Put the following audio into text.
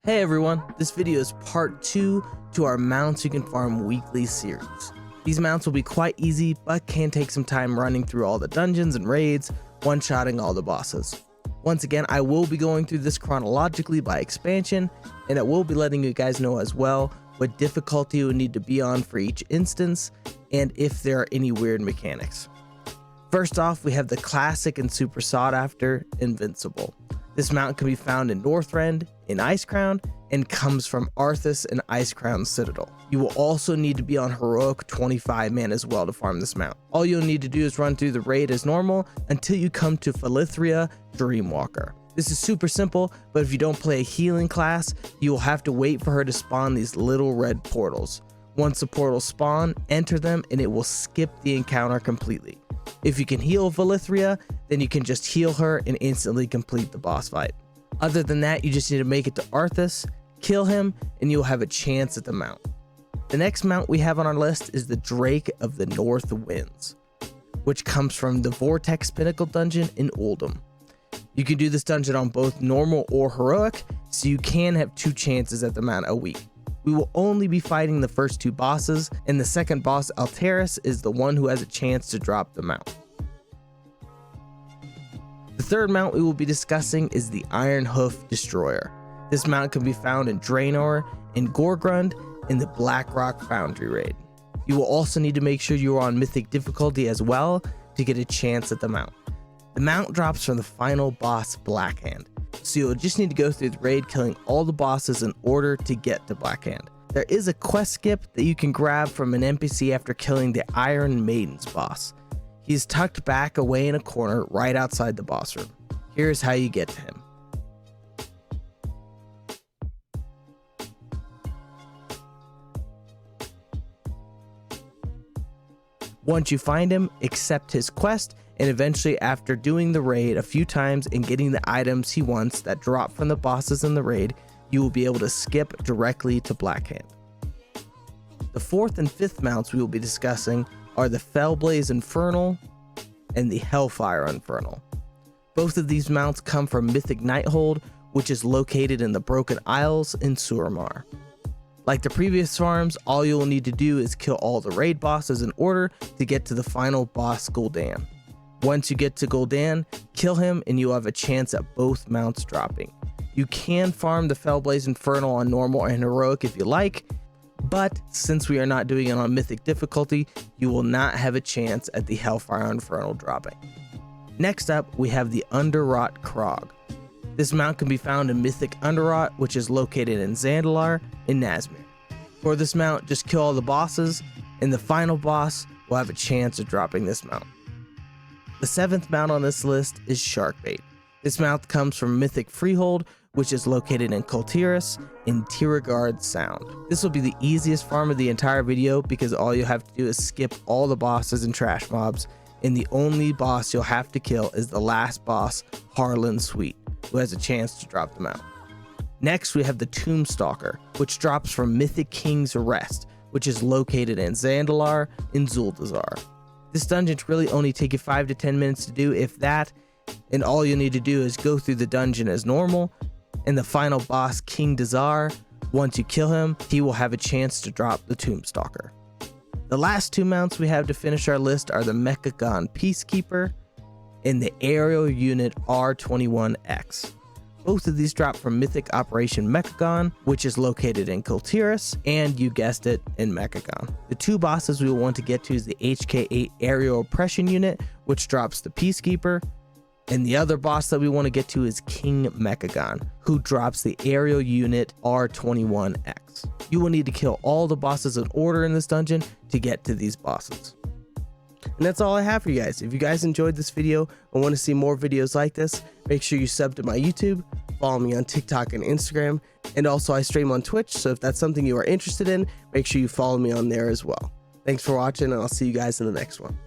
Hey everyone, this video is part 2 to our mounts you can farm weekly series. These mounts will be quite easy, but can take some time running through all the dungeons and raids, one-shotting all the bosses. Once again, I will be going through this chronologically by expansion, and I will be letting you guys know as well what difficulty you would need to be on for each instance, and if there are any weird mechanics. First off, we have the classic and super sought after Invincible. This mount can be found in Northrend, in Icecrown, and comes from Arthas and Icecrown Citadel. You will also need to be on Heroic 25 man as well to farm this mount. All you'll need to do is run through the raid as normal until you come to Felithria Dreamwalker. This is super simple, but if you don't play a healing class, you will have to wait for her to spawn these little red portals. Once the portals spawn, enter them and it will skip the encounter completely. If you can heal Felithria, then you can just heal her and instantly complete the boss fight. Other than that, you just need to make it to Arthas, kill him, and you'll have a chance at the mount. The next mount we have on our list is the Drake of the North Winds, which comes from the Vortex Pinnacle dungeon in Uldum. You can do this dungeon on both normal or heroic, so you can have 2 chances at the mount a week. We will only be fighting the first 2 bosses, and the second boss, Alteris, is the one who has a chance to drop the mount. The third mount we will be discussing is the Iron Hoof Destroyer. This mount can be found in Draenor, in Gorgrund, in the Blackrock Foundry raid. You will also need to make sure you are on Mythic difficulty as well to get a chance at the mount. The mount drops from the final boss, Blackhand, so you'll just need to go through the raid killing all the bosses in order to get to Blackhand. There is a quest skip that you can grab from an NPC after killing the Iron Maiden's boss. He's tucked back away in a corner right outside the boss room. Here's how you get to him. Once you find him, accept his quest, and eventually after doing the raid a few times and getting the items he wants that drop from the bosses in the raid, you will be able to skip directly to Blackhand. The 4th and 5th mounts we will be discussing are the Felblaze Infernal and the Hellfire Infernal. Both of these mounts come from Mythic Nighthold, which is located in the Broken Isles in Suramar. Like the previous farms, all you will need to do is kill all the raid bosses in order to get to the final boss, Gul'dan. Once you get to Gul'dan, kill him and you'll have a chance at both mounts dropping. You can farm the Felblaze Infernal on normal and heroic if you like, but since we are not doing it on Mythic difficulty, you will not have a chance at the Hellfire Infernal dropping. Next up, we have the Underrot Crawg. This mount can be found in Mythic Underrot, which is located in Zandalar in Nazmir. For this mount, just kill all the bosses, and the final boss will have a chance of dropping this mount. The 7th mount on this list is Sharkbait. This mount comes from Mythic Freehold, which is located in Kultiris in Tiragard Sound. This will be the easiest farm of the entire video because all you have to do is skip all the bosses and trash mobs, and the only boss you'll have to kill is the last boss, Harlan Sweet, who has a chance to drop them out. Next, we have the Tomb Stalker, which drops from Mythic King's Arrest, which is located in Zandalar in Zuldazar. This dungeon really only take you 5 to 10 minutes to do, if that, and all you need to do is go through the dungeon as normal, and the final boss, King Dazar, once you kill him, he will have a chance to drop the Tomb Stalker. The last 2 mounts we have to finish our list are the Mechgon Peacekeeper and the Ariel unit R21X. Both of these drop from Mythic Operation Mechgon, which is located in Kultiris, and you guessed it, in Mechgon. The 2 bosses we will want to get to is the HK8 Ariel Oppression unit, which drops the Peacekeeper, and the other boss that we want to get to is King Mechgon, who drops the Ariel unit R21X. You will need to kill all the bosses in order in this dungeon to get to these bosses. And that's all I have for you guys. If you guys enjoyed this video and want to see more videos like this, make sure you sub to my YouTube, follow me on TikTok and Instagram, and also I stream on Twitch, so if that's something you are interested in, make sure you follow me on there as well. Thanks for watching, and I'll see you guys in the next one.